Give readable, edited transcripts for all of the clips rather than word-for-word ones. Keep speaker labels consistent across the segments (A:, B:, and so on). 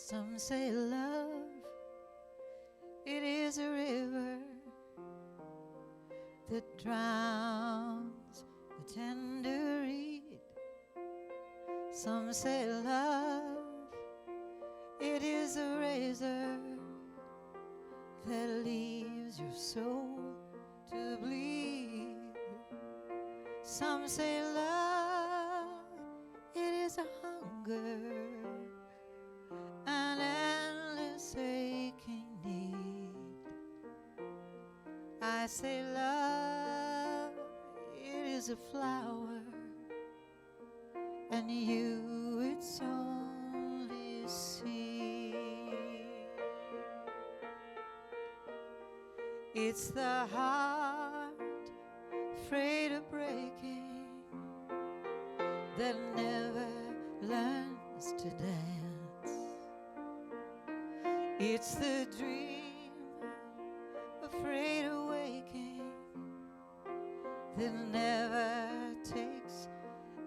A: Some say love, it is a river that drowns the tender reed. Some say love, it is a razor that leaves your soul to bleed. Some say love, it is a hunger, an endless aching need. I say love, it is a flower, and you its only seed. It's the heart afraid of breaking that never learns to dance. It's the dream afraid of waking that never takes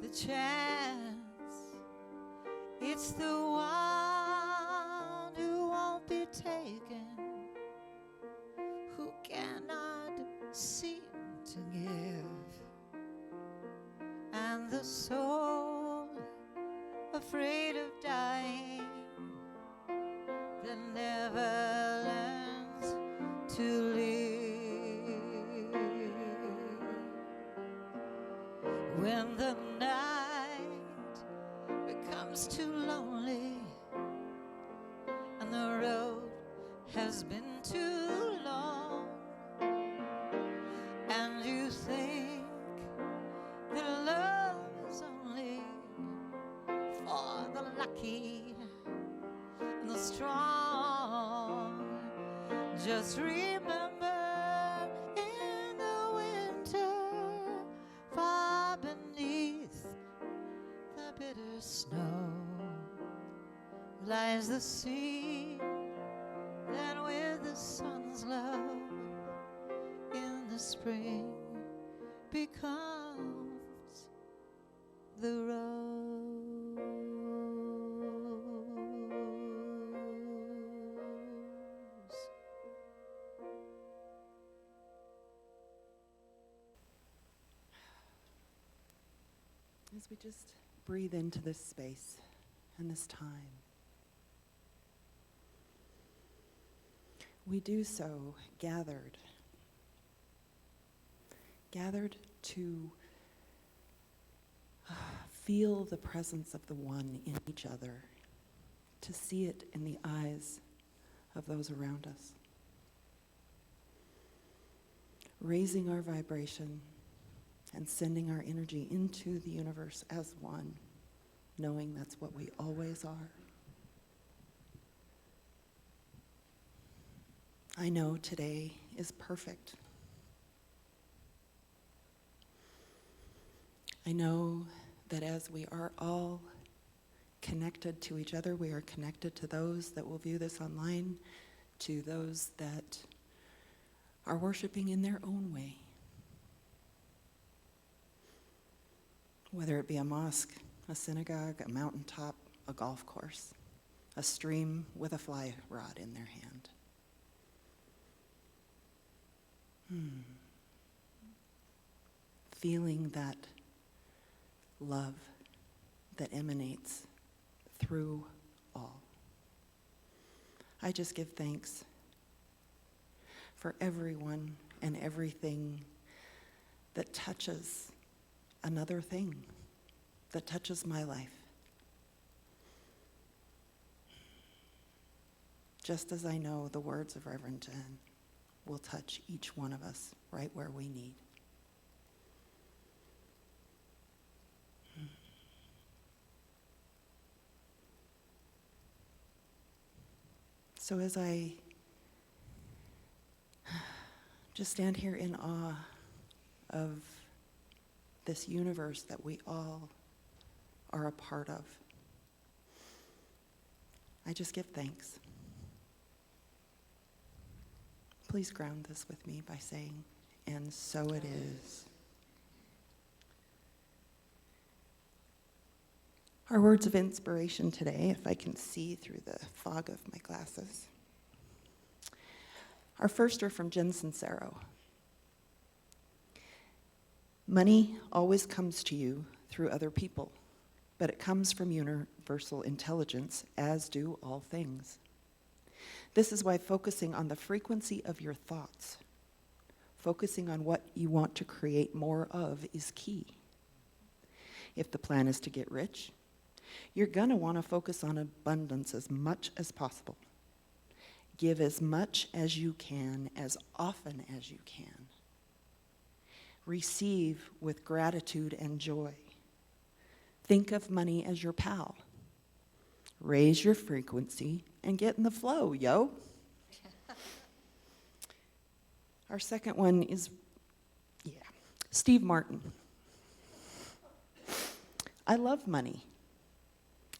A: the chance. It's the one who won't be taken, who cannot seem to give, and the soul afraid of dying that never learns to live. When the night becomes too lonely and the road has been too long, and you think that love is only for the lucky and the strong, just remember, in the winter, far beneath the bitter snow, lies the sea that with the sun's love in the spring becomes the rose.
B: As we just breathe into this space and this time, we do so gathered to feel the presence of the one in each other, to see it in the eyes of those around us, raising our vibration and sending our energy into the universe as one, knowing that's what we always are. I know today is perfect. I know that as we are all connected to each other, we are connected to those that will view this online, to those that are worshiping in their own way. Whether it be a mosque, a synagogue, a mountaintop, a golf course, a stream with a fly rod in their hand. Feeling that love that emanates through all. I just give thanks for everyone and everything that touches another thing, that touches my life. Just as I know the words of Reverend Jen will touch each one of us right where we need. So as I just stand here in awe of this universe that we all are a part of, I just give thanks. Please ground this with me by saying, and so it is. Our words of inspiration today, if I can see through the fog of my glasses. Our first are from Jen Sincero. Money always comes to you through other people, but it comes from universal intelligence, as do all things. This is why focusing on the frequency of your thoughts, focusing on what you want to create more of, is key. If the plan is to get rich, you're going to want to focus on abundance as much as possible. Give as much as you can, as often as you can. Receive with gratitude and joy. Think of money as your pal. Raise your frequency and get in the flow, yo. Our second one is, Steve Martin. I love money.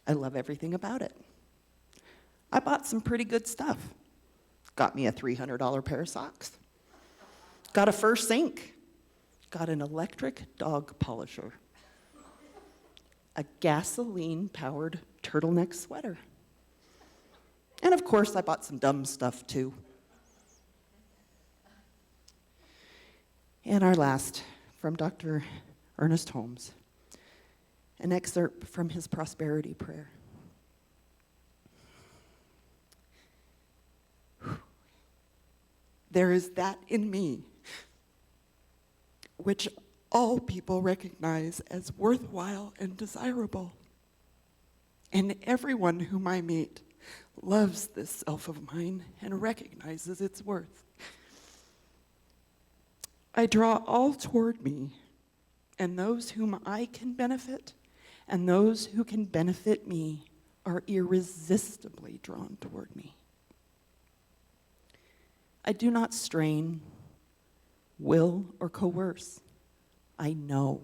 B: I love everything about it. I bought some pretty good stuff. Got me a $300 pair of socks. Got a first sink. Got an electric dog polisher. A gasoline-powered turtleneck sweater. And of course, I bought some dumb stuff too. And our last, from Dr. Ernest Holmes, an excerpt from his prosperity prayer. There is that in me which all people recognize as worthwhile and desirable. And everyone whom I meet loves this self of mine and recognizes its worth. I draw all toward me, and those whom I can benefit and those who can benefit me are irresistibly drawn toward me. I do not strain, will, or coerce. I know.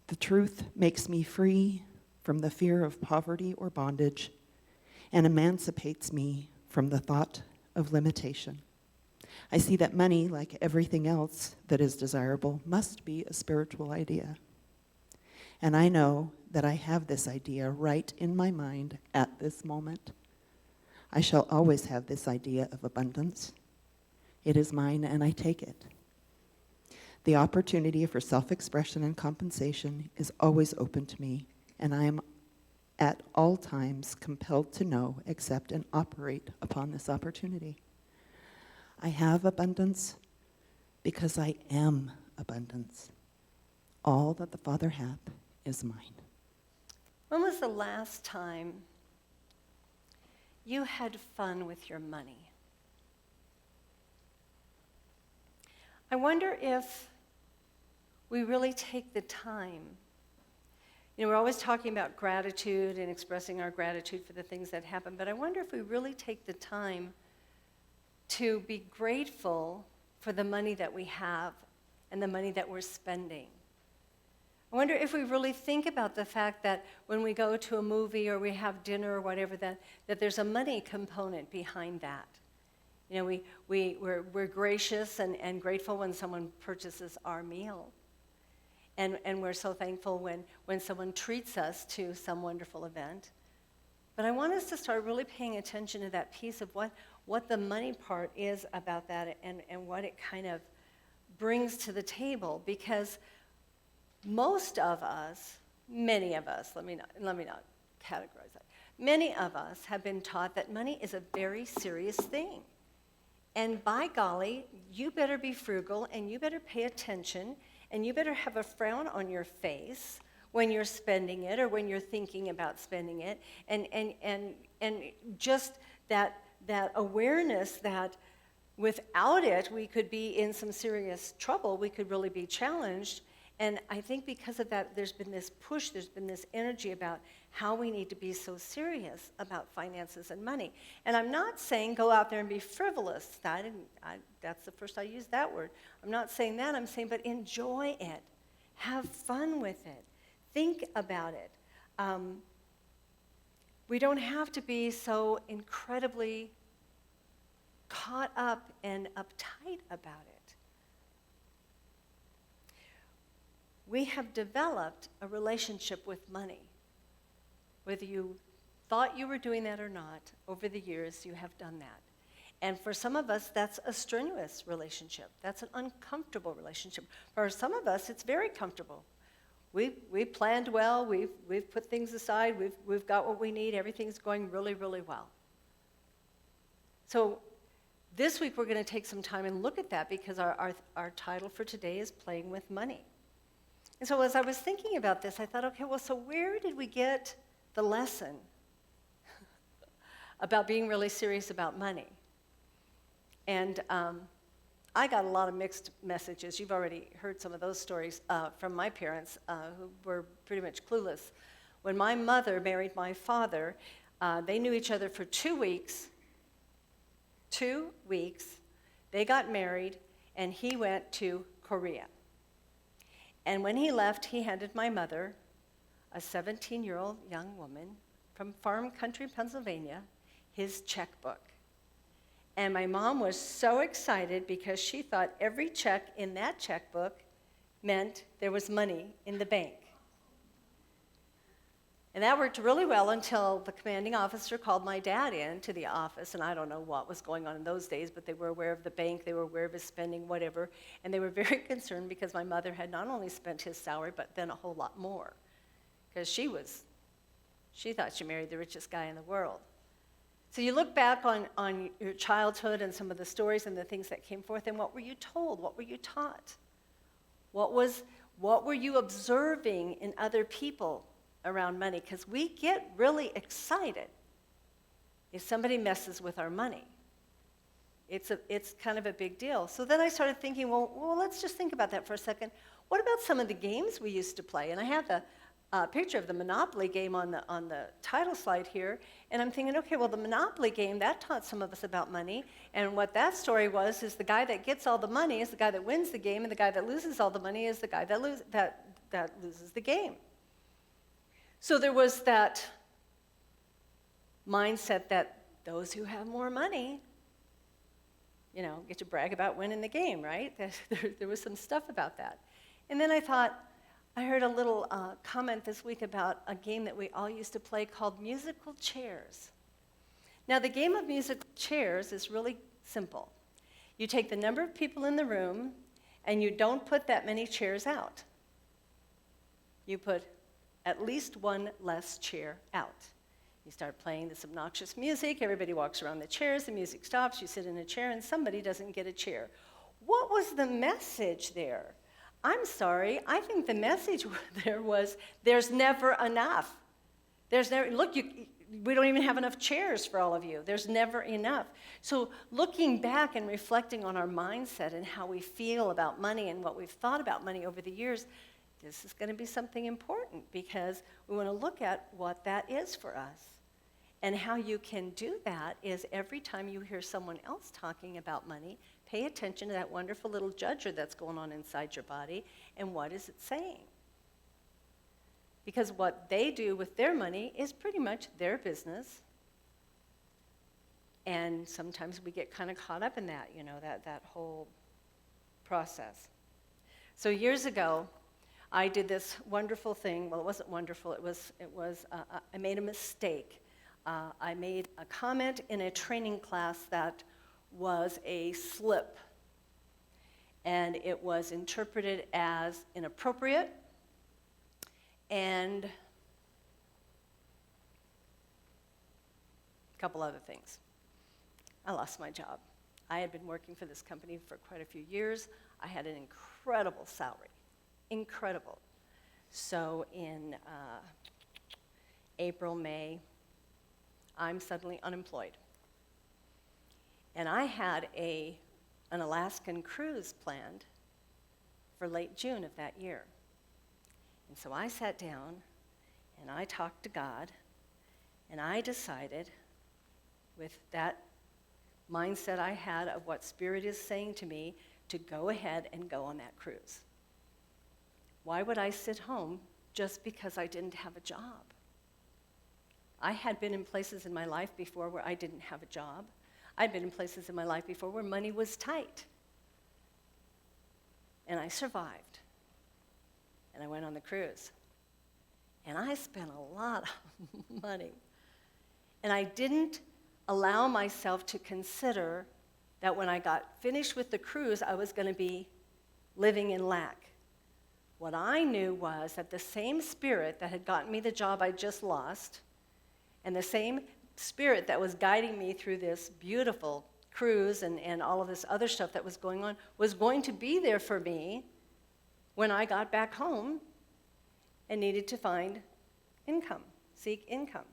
B: The truth makes me free from the fear of poverty or bondage and emancipates me from the thought of limitation. I see that money, like everything else that is desirable, must be a spiritual idea. And I know that I have this idea right in my mind at this moment. I shall always have this idea of abundance. It is mine and I take it. The opportunity for self-expression and compensation is always open to me, and I am at all times compelled to know, accept, and operate upon this opportunity. I have abundance because I am abundance. All that the Father hath is mine.
C: When was the last time you had fun with your money? I wonder if we really take the time. You know, we're always talking about gratitude and expressing our gratitude for the things that happen, but I wonder if we really take the time to be grateful for the money that we have and the money that we're spending. I wonder if we really think about the fact that when we go to a movie or we have dinner or whatever, that there's a money component behind that. You know, we're gracious and grateful when someone purchases our meal. And we're so thankful when someone treats us to some wonderful event. But I want us to start really paying attention to that piece of what the money part is about that and what it kind of brings to the table. Because most of us, many of us, let me not categorize that. Many of us have been taught that money is a very serious thing. And by golly, you better be frugal and you better pay attention and you better have a frown on your face when you're spending it or when you're thinking about spending it. And just that awareness that without it, we could be in some serious trouble, we could really be challenged. And I think because of that, there's been this push, there's been this energy about how we need to be so serious about finances and money. And I'm not saying go out there and be frivolous. That's the first I used that word. I'm not saying that. I'm saying, but enjoy it. Have fun with it. Think about it. We don't have to be so incredibly caught up and uptight about it. we have developed a relationship with money. Whether you thought you were doing that or not, over the years you have done that. And for some of us, that's a strenuous relationship. That's an uncomfortable relationship. For some of us, it's very comfortable. We've planned well, we've put things aside, we've got what we need, everything's going really, really well. So this week we're going to take some time and look at that because our title for today is Playing with Money. And so as I was thinking about this, I thought, okay, well, so where did we get the lesson about being really serious about money? And I got a lot of mixed messages. You've already heard some of those stories from my parents who were pretty much clueless. When my mother married my father, they knew each other for 2 weeks. 2 weeks. They got married, and he went to Korea. And when he left, he handed my mother, a 17-year-old young woman from farm country, Pennsylvania, his checkbook. And my mom was so excited because she thought every check in that checkbook meant there was money in the bank. And that worked really well until the commanding officer called my dad in to the office, and I don't know what was going on in those days, but they were aware of the bank, they were aware of his spending, whatever, and they were very concerned because my mother had not only spent his salary, but then a whole lot more, because she thought she married the richest guy in the world. So you look back on your childhood and some of the stories and the things that came forth, and what were you told? What were you taught? What were you observing in other people around money? Because we get really excited if somebody messes with our money. It's kind of a big deal. So then I started thinking, well, let's just think about that for a second. What about some of the games we used to play? And I have the picture of the Monopoly game on the title slide here, and I'm thinking, okay, well, the Monopoly game, that taught some of us about money, and what that story was is the guy that gets all the money is the guy that wins the game, and the guy that loses all the money is the guy that loses the game. So there was that mindset that those who have more money, get to brag about winning the game, right? There was some stuff about that. And then I heard a little comment this week about a game that we all used to play called musical chairs. Now, the game of musical chairs is really simple. You take the number of people in the room, and you don't put that many chairs out. You put at least one less chair out. You start playing this obnoxious music, everybody walks around the chairs, the music stops, you sit in a chair, and somebody doesn't get a chair. What was the message there? I'm sorry, I think the message there was there's never enough. We don't even have enough chairs for all of you. There's never enough. So looking back and reflecting on our mindset and how we feel about money and what we've thought about money over the years, this is going to be something important because we want to look at what that is for us. And how you can do that is every time you hear someone else talking about money, pay attention to that wonderful little judger that's going on inside your body, and what is it saying? Because what they do with their money is pretty much their business. And sometimes we get kind of caught up in that, that whole process. So years ago, I did this wonderful thing. Well, it wasn't wonderful. I made a mistake. I made a comment in a training class that was a slip, and it was interpreted as inappropriate and a couple other things. I lost my job. I had been working for this company for quite a few years. I had an incredible salary, incredible. So in April, May, I'm suddenly unemployed. And I had an Alaskan cruise planned for late June of that year. And so I sat down and I talked to God, and I decided, with that mindset I had of what Spirit is saying to me, to go ahead and go on that cruise. Why would I sit home just because I didn't have a job? I had been in places in my life before where I didn't have a job. I'd been in places in my life before where money was tight. And I survived. and I went on the cruise. And I spent a lot of money. And I didn't allow myself to consider that when I got finished with the cruise, I was going to be living in lack. What I knew was that the same spirit that had gotten me the job I just lost, and the same spirit that was guiding me through this beautiful cruise and all of this other stuff that was going on, was going to be there for me when I got back home and needed to find income, seek income.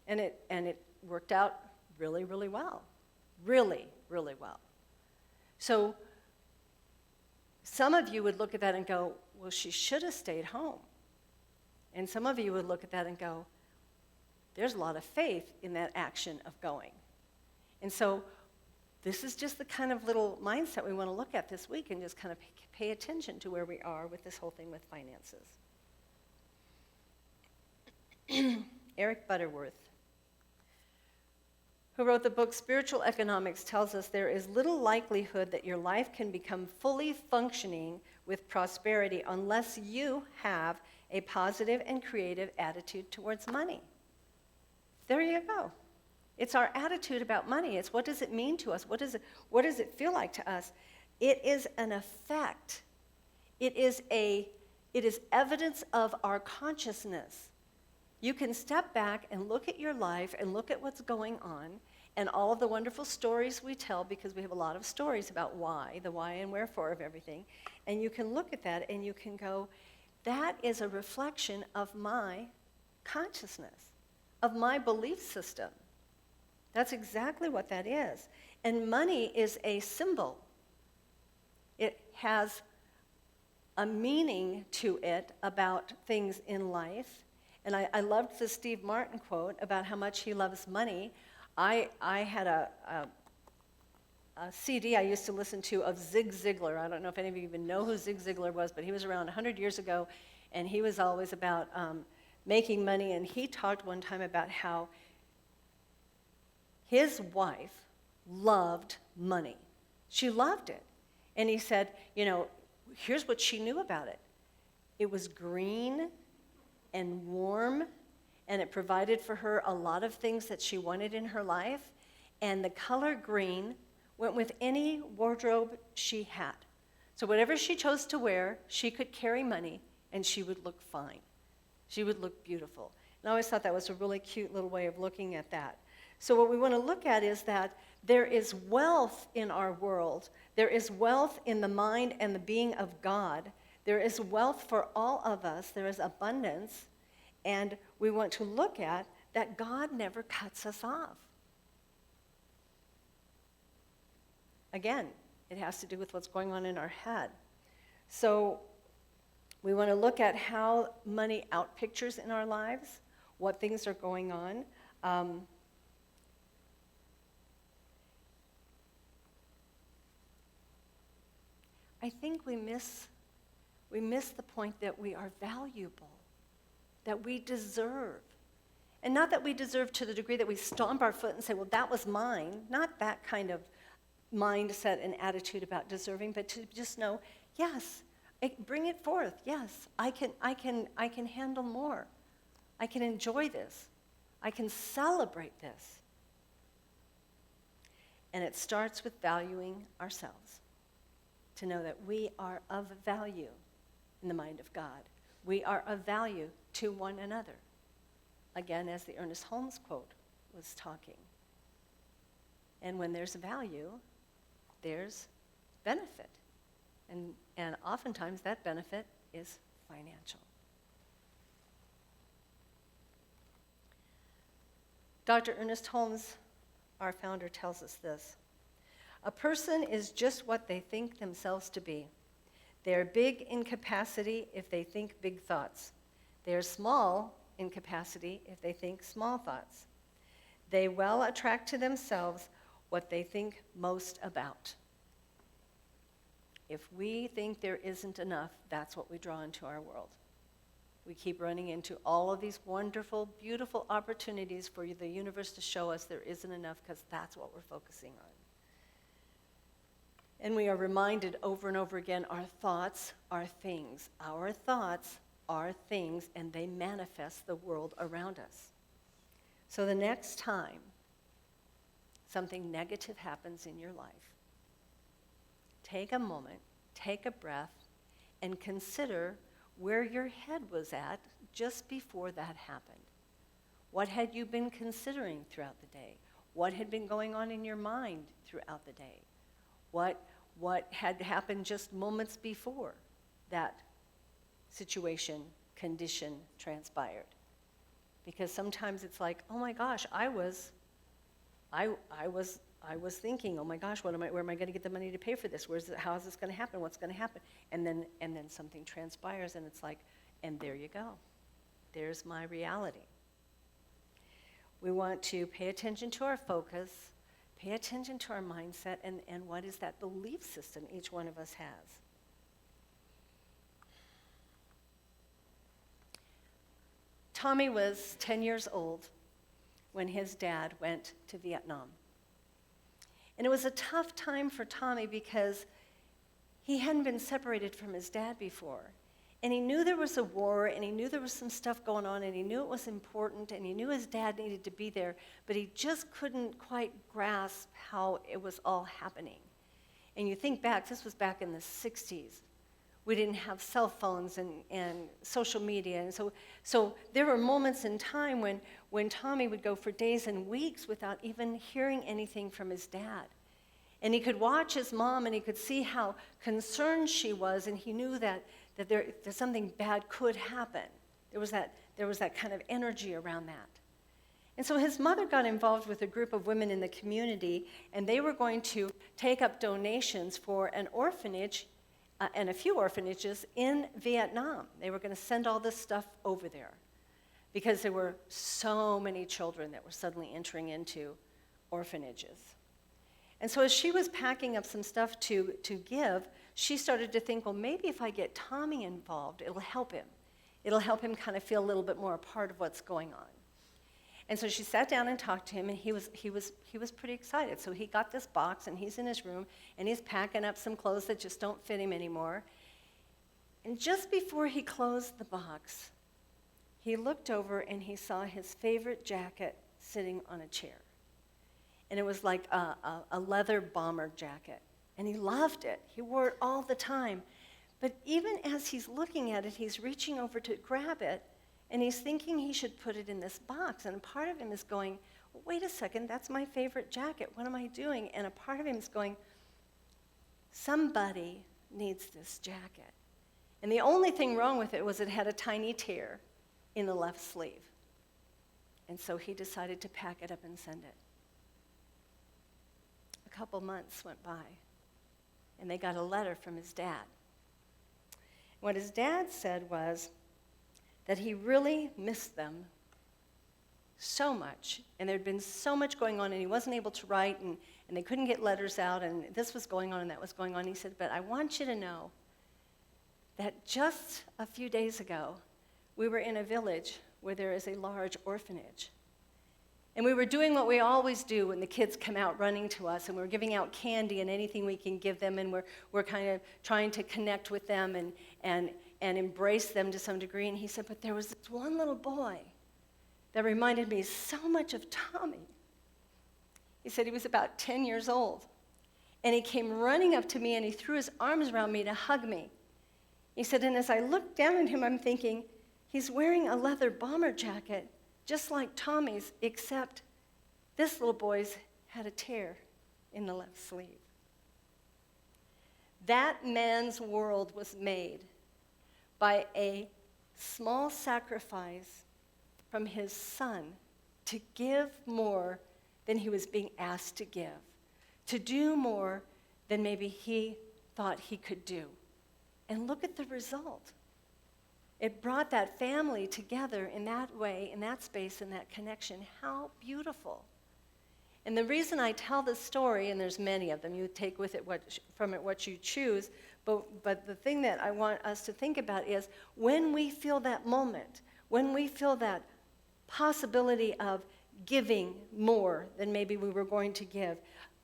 C: And it worked out really, really well. Really, really well. So some of you would look at that and go, well, she should have stayed home. And some of you would look at that and go, there's a lot of faith in that action of going. And so this is just the kind of little mindset we want to look at this week and just kind of pay attention to where we are with this whole thing with finances. Eric Butterworth, who wrote the book Spiritual Economics, tells us there is little likelihood that your life can become fully functioning with prosperity unless you have a positive and creative attitude towards money. There you go. It's our attitude about money. It's what does it mean to us? What does it feel like to us? It is an effect. It is evidence of our consciousness. You can step back and look at your life and look at what's going on and all of the wonderful stories we tell, because we have a lot of stories about why, the why and wherefore of everything. And you can look at that and you can go, that is a reflection of my consciousness, of my belief system. That's exactly what that is. And money is a symbol. It has a meaning to it about things in life. And I loved the Steve Martin quote about how much he loves money. I had a CD I used to listen to of Zig Ziglar. I don't know if any of you even know who Zig Ziglar was, but he was around 100 years ago, and he was always about making money. And he talked one time about how his wife loved money. She loved it. And he said, here's what she knew about it. It was green and warm, and it provided for her a lot of things that she wanted in her life, and the color green went with any wardrobe she had. So whatever she chose to wear, she could carry money, and she would look fine. She would look beautiful. And I always thought that was a really cute little way of looking at that. So what we want to look at is that there is wealth in our world. There is wealth in the mind and the being of God. There is wealth for all of us. There is abundance. And we want to look at that God never cuts us off. Again, it has to do with what's going on in our head. So we want to look at how money outpictures in our lives, what things are going on. I think we miss the point that we are valuable, that we deserve. And not that we deserve to the degree that we stomp our foot and say, well, that was mine. Not that kind of mindset and attitude about deserving, but to just know, yes, bring it forth. Yes, I can handle more. I can enjoy this. I can celebrate this. And it starts with valuing ourselves, to know that we are of value in the mind of God. We are of value to one another. Again, as the Ernest Holmes quote was talking. And when there's value, there's benefit. And oftentimes that benefit is financial. Dr. Ernest Holmes, our founder, tells us this. A person is just what they think themselves to be. They are big in capacity if they think big thoughts. They are small in capacity if they think small thoughts. They well attract to themselves what they think most about. If we think there isn't enough, that's what we draw into our world. We keep running into all of these wonderful, beautiful opportunities for the universe to show us there isn't enough because that's what we're focusing on. And we are reminded over and over again, our thoughts are things. Our thoughts are things, and they manifest the world around us. So the next time something negative happens in your life, take a moment, take a breath, and consider where your head was at just before that happened. What had you been considering throughout the day? What had been going on in your mind throughout the day? What had happened just moments before that situation, condition transpired? Because sometimes it's like, oh my gosh, I was thinking, oh my gosh, where am I going to get the money to pay for this? How is this going to happen? What's going to happen? And then something transpires, and it's like, and there you go. There's my reality. We want to pay attention to our focus, pay attention to our mindset, and what is that belief system each one of us has. Tommy was 10 years old when his dad went to Vietnam. And it was a tough time for Tommy because he hadn't been separated from his dad before. And he knew there was a war, and he knew there was some stuff going on, and he knew it was important, and he knew his dad needed to be there, but he just couldn't quite grasp how it was all happening. And you think back, this was back in the 60s. We didn't have cell phones and social media, and so there were moments in time when Tommy would go for days and weeks without even hearing anything from his dad. And he could watch his mom, and he could see how concerned she was, and he knew that there something bad could happen. There was that kind of energy around that. And so his mother got involved with a group of women in the community, and they were going to take up donations for an orphanage and a few orphanages in Vietnam. They were going to send all this stuff over there because there were so many children that were suddenly entering into orphanages. And so as she was packing up some stuff to give, she started to think, well, maybe if I get Tommy involved, it'll help him. It'll help him kind of feel a little bit more a part of what's going on. And so she sat down and talked to him, and he was pretty excited. So he got this box, and he's in his room, and he's packing up some clothes that just don't fit him anymore. And just before he closed the box, he looked over and he saw his favorite jacket sitting on a chair. And it was like a leather bomber jacket. And he loved it. He wore it all the time. But even as he's looking at it, he's reaching over to grab it, and he's thinking he should put it in this box. And a part of him is going, well, wait a second, that's my favorite jacket. What am I doing? And a part of him is going, somebody needs this jacket. And the only thing wrong with it was it had a tiny tear in the left sleeve. And so he decided to pack it up and send it. A couple months went by, and they got a letter from his dad. What his dad said was that he really missed them so much, and there'd been so much going on, and he wasn't able to write, and they couldn't get letters out, and this was going on and that was going on. He said, but I want you to know that just a few days ago, we were in a village where there is a large orphanage. And we were doing what we always do when the kids come out running to us, and we're giving out candy and anything we can give them, and we're kind of trying to connect with them and embrace them to some degree. And he said, but there was this one little boy that reminded me so much of Tommy. He said he was about 10 years old. And he came running up to me, and he threw his arms around me to hug me. He said, and as I looked down at him, I'm thinking, he's wearing a leather bomber jacket, just like Tommy's, except this little boy's had a tear in the left sleeve. That man's world was made by a small sacrifice from his son to give more than he was being asked to give, to do more than maybe he thought he could do. And look at the result. It brought that family together in that way, in that space, in that connection. How beautiful. And the reason I tell this story, and there's many of them, you take with it from it what you choose, but the thing that I want us to think about is when we feel that moment, when we feel that possibility of giving more than maybe we were going to give.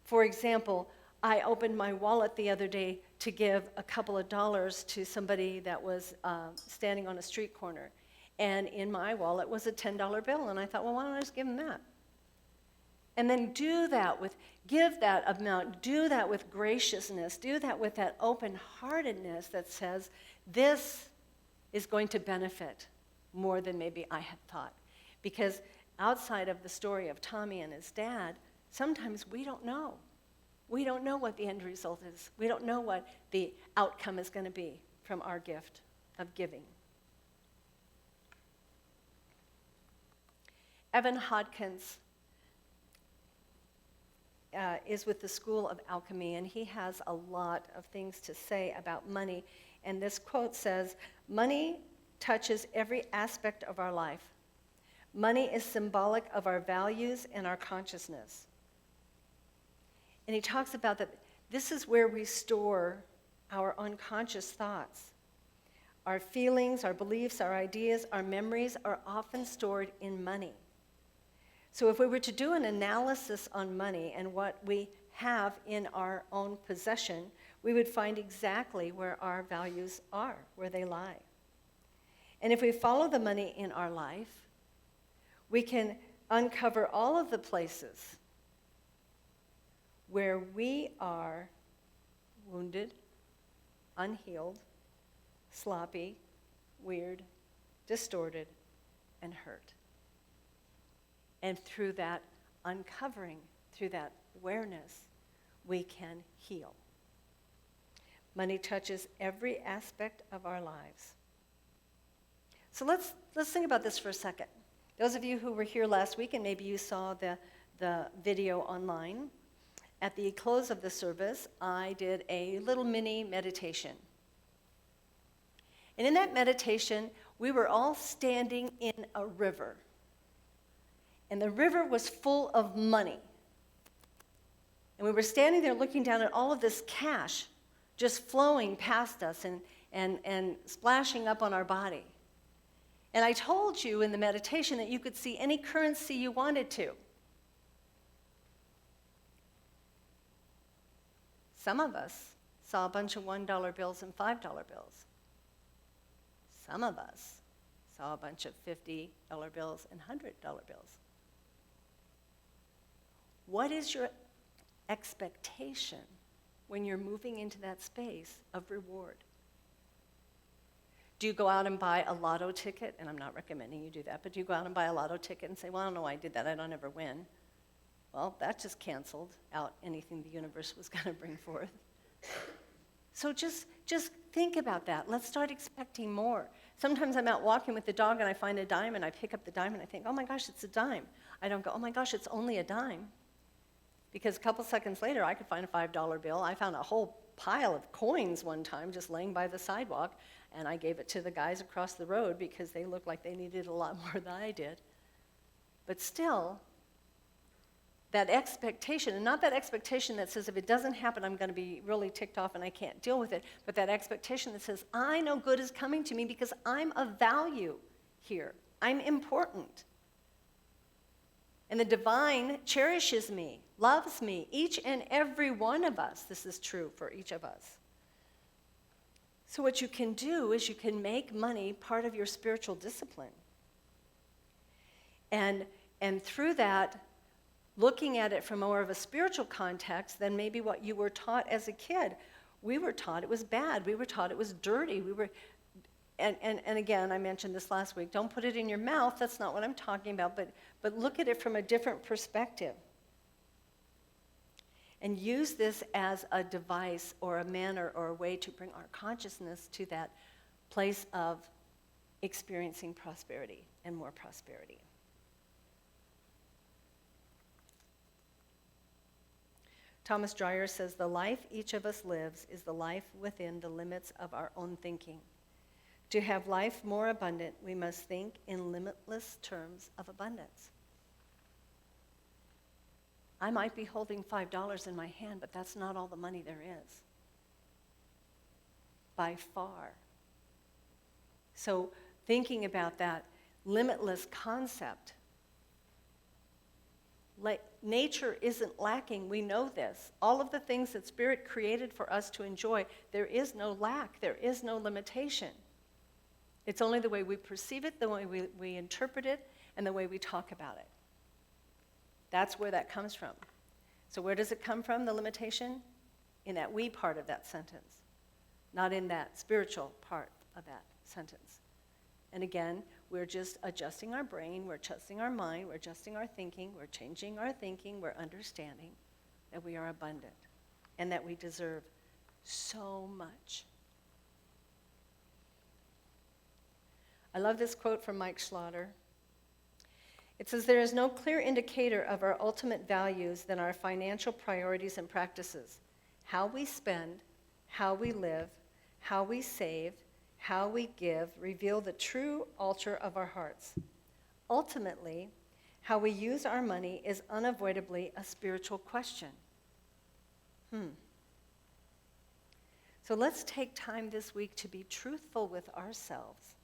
C: For example, I opened my wallet the other day to give a couple of dollars to somebody that was standing on a street corner. And in my wallet was a $10 bill. And I thought, well, why don't I just give him that? And then give that amount, do that with graciousness, do that with that open-heartedness that says, this is going to benefit more than maybe I had thought. Because outside of the story of Tommy and his dad, sometimes we don't know. We don't know what the end result is. We don't know what the outcome is going to be from our gift of giving. Evan Hodkins is with the School of Alchemy, and he has a lot of things to say about money. And this quote says, "Money touches every aspect of our life. Money is symbolic of our values and our consciousness." And he talks about that this is where we store our unconscious thoughts. Our feelings, our beliefs, our ideas, our memories are often stored in money. So if we were to do an analysis on money and what we have in our own possession, we would find exactly where our values are, where they lie. And if we follow the money in our life, we can uncover all of the places where we are wounded, unhealed, sloppy, weird, distorted, and hurt. And through that uncovering, through that awareness, we can heal. Money touches every aspect of our lives. So let's think about this for a second. Those of you who were here last week, and maybe you saw the video online, at the close of the service, I did a little mini meditation. And in that meditation, we were all standing in a river. And the river was full of money. And we were standing there looking down at all of this cash just flowing past us and splashing up on our body. And I told you in the meditation that you could see any currency you wanted to. Some of us saw a bunch of $1 bills and $5 bills. Some of us saw a bunch of $50 bills and $100 bills. What is your expectation when you're moving into that space of reward? Do you go out and buy a lotto ticket? And I'm not recommending you do that, but do you go out and buy a lotto ticket and say, well, I don't know why I did that, I don't ever win? Well, that just canceled out anything the universe was going to bring forth. So just think about that. Let's start expecting more. Sometimes I'm out walking with the dog and I find a dime and I pick up the dime and I think, oh my gosh, it's a dime. I don't go, oh my gosh, it's only a dime. Because a couple seconds later, I could find a $5 bill. I found a whole pile of coins one time just laying by the sidewalk, and I gave it to the guys across the road because they looked like they needed a lot more than I did. But still, that expectation, and not that expectation that says if it doesn't happen, I'm going to be really ticked off and I can't deal with it, but that expectation that says, I know good is coming to me because I'm of value here. I'm important. And the divine cherishes me, loves me, each and every one of us. This is true for each of us. So what you can do is you can make money part of your spiritual discipline. And through that, looking at it from more of a spiritual context than maybe what you were taught as a kid. We were taught it was bad. We were taught it was dirty. And again, I mentioned this last week, don't put it in your mouth. That's not what I'm talking about, but look at it from a different perspective. And use this as a device or a manner or a way to bring our consciousness to that place of experiencing prosperity and more prosperity. Thomas Dreyer says, the life each of us lives is the life within the limits of our own thinking. To have life more abundant, we must think in limitless terms of abundance. I might be holding $5 in my hand, but that's not all the money there is. By far. So thinking about that limitless concept, nature isn't lacking. We know this. All of the things that Spirit created for us to enjoy, there is no lack. There is no limitation. It's only the way we perceive it, the way we interpret it, and the way we talk about it. That's where that comes from. So where does it come from, the limitation? In that we part of that sentence, not in that spiritual part of that sentence. And again, we're just adjusting our brain, we're adjusting our mind, we're adjusting our thinking, we're changing our thinking, we're understanding that we are abundant and that we deserve so much. I love this quote from Mike Schlatter. It says, "There is no clear indicator of our ultimate values than our financial priorities and practices. How we spend, how we live, how we save, how we give reveal the true altar of our hearts. Ultimately, how we use our money is unavoidably a spiritual question." So let's take time this week to be truthful with ourselves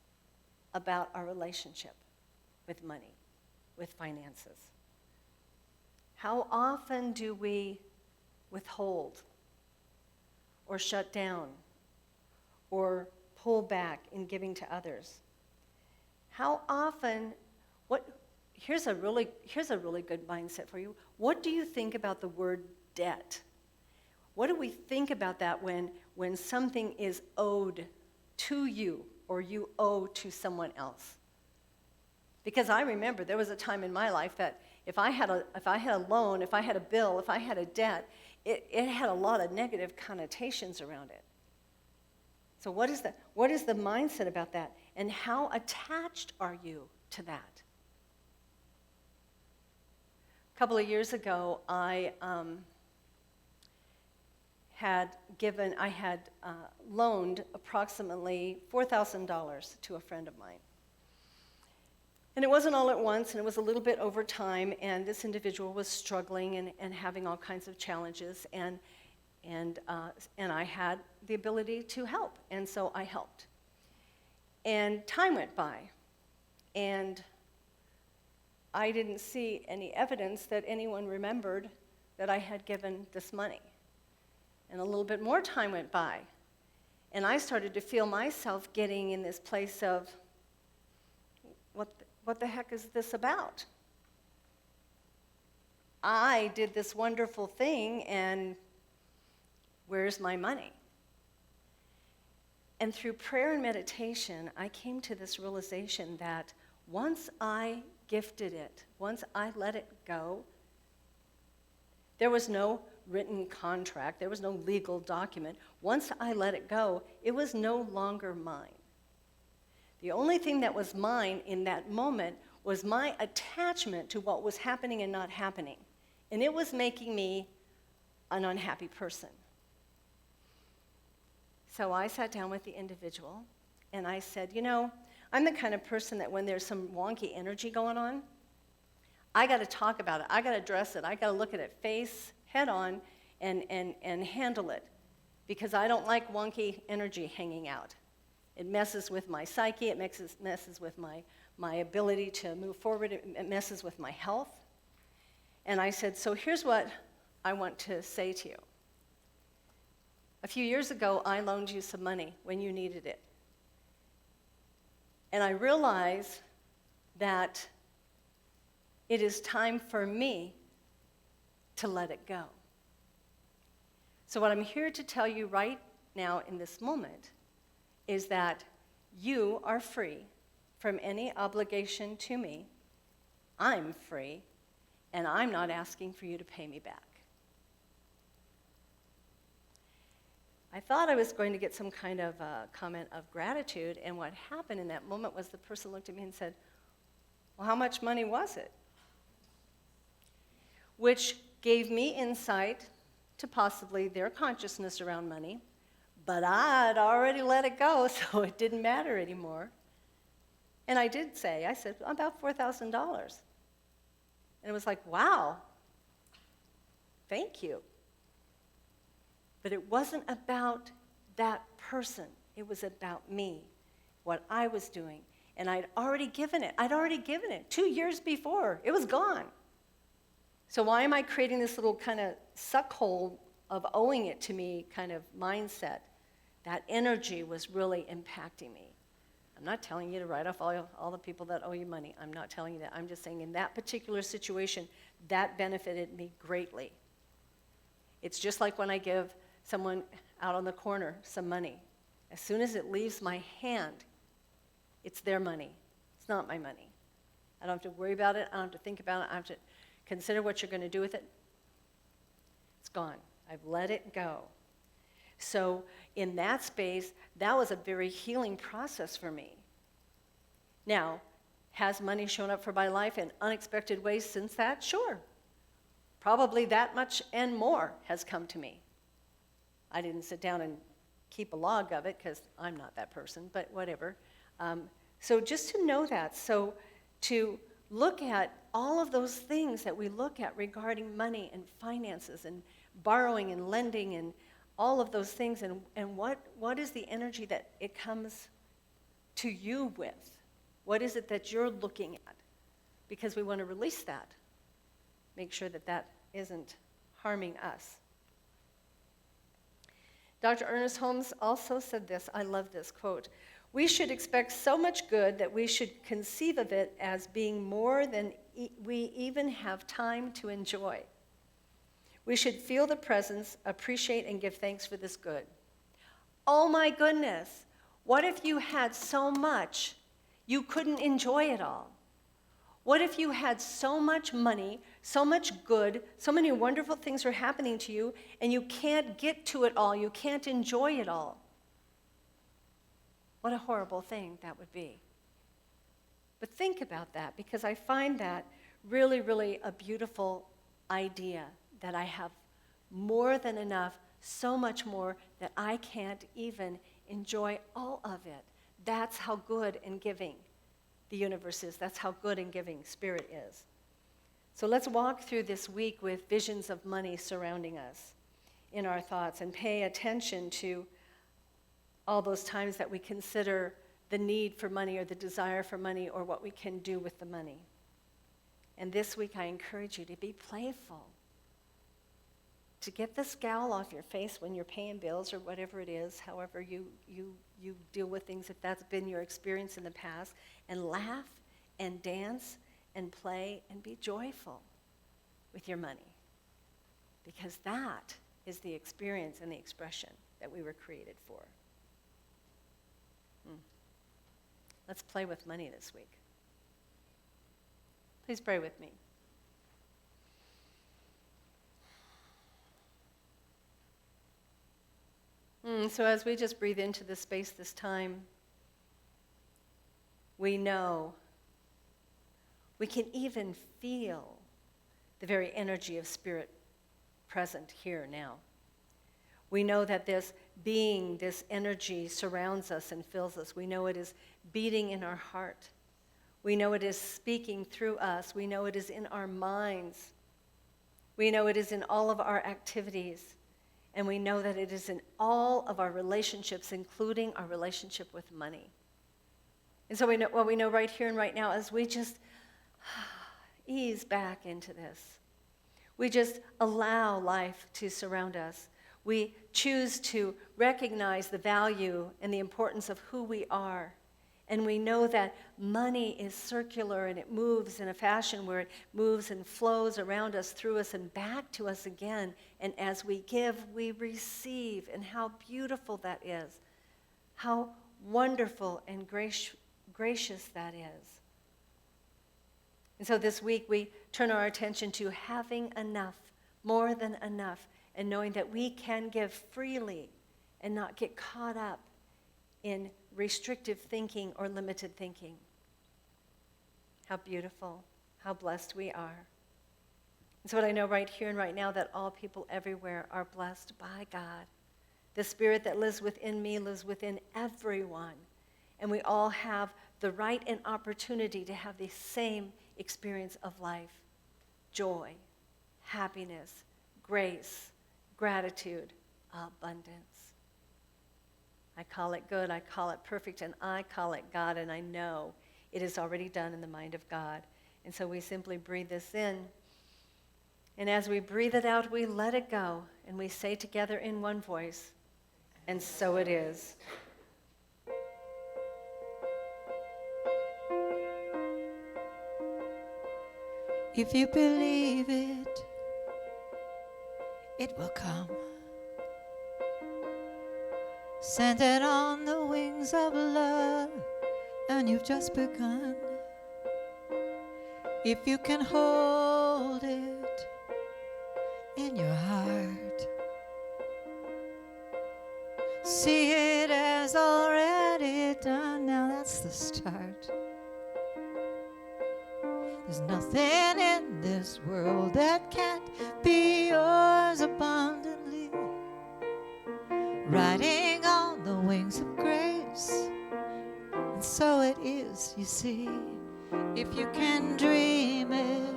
C: about our relationship with money, with finances. How often do we withhold or shut down or pull back in giving to others? How often, here's a really good mindset for you. What do you think about the word debt? What do we think about that when something is owed to you or you owe to someone else? Because I remember there was a time in my life that if I had a loan, if I had a bill, if I had a debt, it had a lot of negative connotations around it. So what is the mindset about that? And how attached are you to that? A couple of years ago, I had loaned approximately $4,000 to a friend of mine. And it wasn't all at once, and it was a little bit over time, and this individual was struggling and having all kinds of challenges, and I had the ability to help, and so I helped. And time went by, and I didn't see any evidence that anyone remembered that I had given this money. And a little bit more time went by, and I started to feel myself getting in this place of, what the heck is this about? I did this wonderful thing, and where's my money? And through prayer and meditation, I came to this realization that once I gifted it, once I let it go, there was no written contract, there was no legal document. Once I let it go, it was no longer mine. The only thing that was mine in that moment was my attachment to what was happening and not happening. And it was making me an unhappy person. So I sat down with the individual and I said, I'm the kind of person that when there's some wonky energy going on, I got to talk about it. I got to address it. I got to look at it face, head on, and handle it, because I don't like wonky energy hanging out. It messes with my psyche. It messes with my ability to move forward. It messes with my health. And I said, so here's what I want to say to you. A few years ago, I loaned you some money when you needed it. And I realized that it is time for me to let it go. So what I'm here to tell you right now in this moment is that you are free from any obligation to me. I'm free, and I'm not asking for you to pay me back. I thought I was going to get some kind of comment of gratitude, and what happened in that moment was the person looked at me and said, well, how much money was it? Which gave me insight to possibly their consciousness around money, but I'd already let it go, so it didn't matter anymore. And I said, about $4,000. And it was like, wow, thank you. But it wasn't about that person. It was about me, what I was doing. And I'd already given it. 2 years before. It was gone. So why am I creating this little kind of suck hole of owing it to me kind of mindset? That energy was really impacting me. I'm not telling you to write off all the people that owe you money. I'm not telling you that. I'm just saying in that particular situation, that benefited me greatly. It's just like when I give someone out on the corner some money. As soon as it leaves my hand, it's their money. It's not my money. I don't have to worry about it. I don't have to think about it. I have to consider what you're going to do with it. It's gone. I've let it go. So in that space, that was a very healing process for me. Now, has money shown up for my life in unexpected ways since that? Sure. Probably that much and more has come to me. I didn't sit down and keep a log of it because I'm not that person, but whatever. So just to know that, so to look at all of those things that we look at regarding money and finances and borrowing and lending and all of those things, and what is the energy that it comes to you with? What is it that you're looking at? Because we want to release that. Make sure that that isn't harming us. Dr. Ernest Holmes also said this, I love this quote, "We should expect so much good that we should conceive of it as being more than we even have time to enjoy. We should feel the presence, appreciate, and give thanks for this good." Oh my goodness, what if you had so much you couldn't enjoy it all? What if you had so much money, so much good, so many wonderful things are happening to you, and you can't get to it all, you can't enjoy it all? What a horrible thing that would be. But think about that, because I find that really, really a beautiful idea, that I have more than enough, so much more that I can't even enjoy all of it. That's how good and giving the universe is. That's how good and giving Spirit is. So let's walk through this week with visions of money surrounding us in our thoughts and pay attention to all those times that we consider the need for money or the desire for money or what we can do with the money. And this week I encourage you to be playful, to get the scowl off your face when you're paying bills or whatever it is, however you deal with things, if that's been your experience in the past, and laugh and dance and play and be joyful with your money. Because that is the experience and the expression that we were created for. Let's play with money this week. Please pray with me. So as we just breathe into this space this time, we know, we can even feel the very energy of Spirit present here now. We know that this being, this energy surrounds us and fills us. We know it is beating in our heart. We know it is speaking through us. We know it is in our minds. We know it is in all of our activities. And we know that it is in all of our relationships, including our relationship with money. And so we know what we know right here and right now as we just ease back into this. We just allow life to surround us. We choose to recognize the value and the importance of who we are. And we know that money is circular and it moves in a fashion where it moves and flows around us, through us, and back to us again. And as we give, we receive. And how beautiful that is. How wonderful and gracious that is. And so this week we turn our attention to having enough, more than enough, and knowing that we can give freely and not get caught up in restrictive thinking or limited thinking. How beautiful, how blessed we are. And so what I know right here and right now, that all people everywhere are blessed by God. The Spirit that lives within me lives within everyone. And we all have the right and opportunity to have the same experience of life. Joy, happiness, grace, gratitude, abundance. I call it good, I call it perfect, and I call it God, and I know it is already done in the mind of God. And so we simply breathe this in, And as we breathe it out, we let it go, and we say together in one voice, and so it is.
A: If you believe it, it will come. Send it on the wings of love, and you've just begun. If you can hold it in your heart, see it as already done. Now that's the start. There's nothing in this world that can't be yours abundantly. Riding on the wings of grace, and so it is, you see. If you can dream it,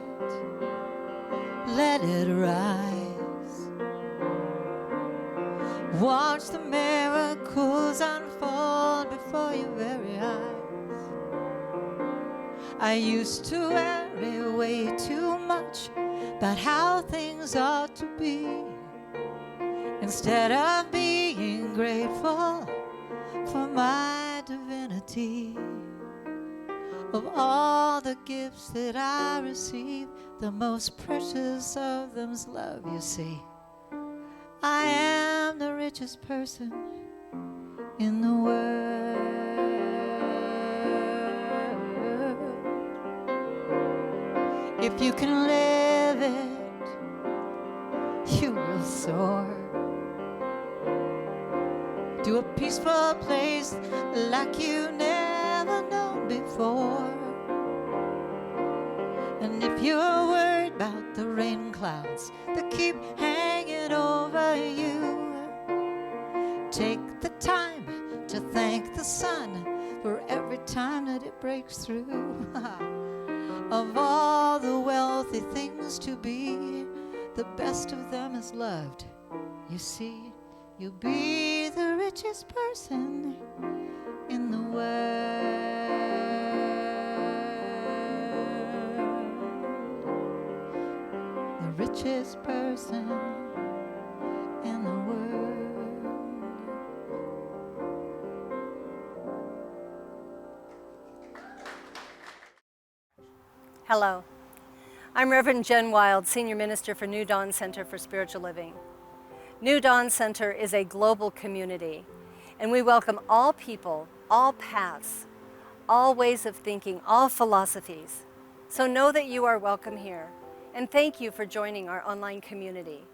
A: let it rise. Watch the miracles unfold before your very eyes. I used to worry way too much about how things ought to be, instead of being grateful for my divinity. Of all the gifts that I receive, the most precious of them's love, you see. I am the richest person in the world. If you can live it, you will soar to a peaceful place like you never known before. And if you're worried about the rain clouds that keep hanging over you, take the time to thank the sun for every time that it breaks through. Of all the wealthy things to be, the best of them is loved. You see, you'll be the richest person in the world. The richest person in the world.
C: Hello. I'm Reverend Jen Wild, Senior Minister for New Dawn Center for Spiritual Living. New Dawn Center is a global community, and we welcome all people, all paths, all ways of thinking, all philosophies. So know that you are welcome here, and thank you for joining our online community.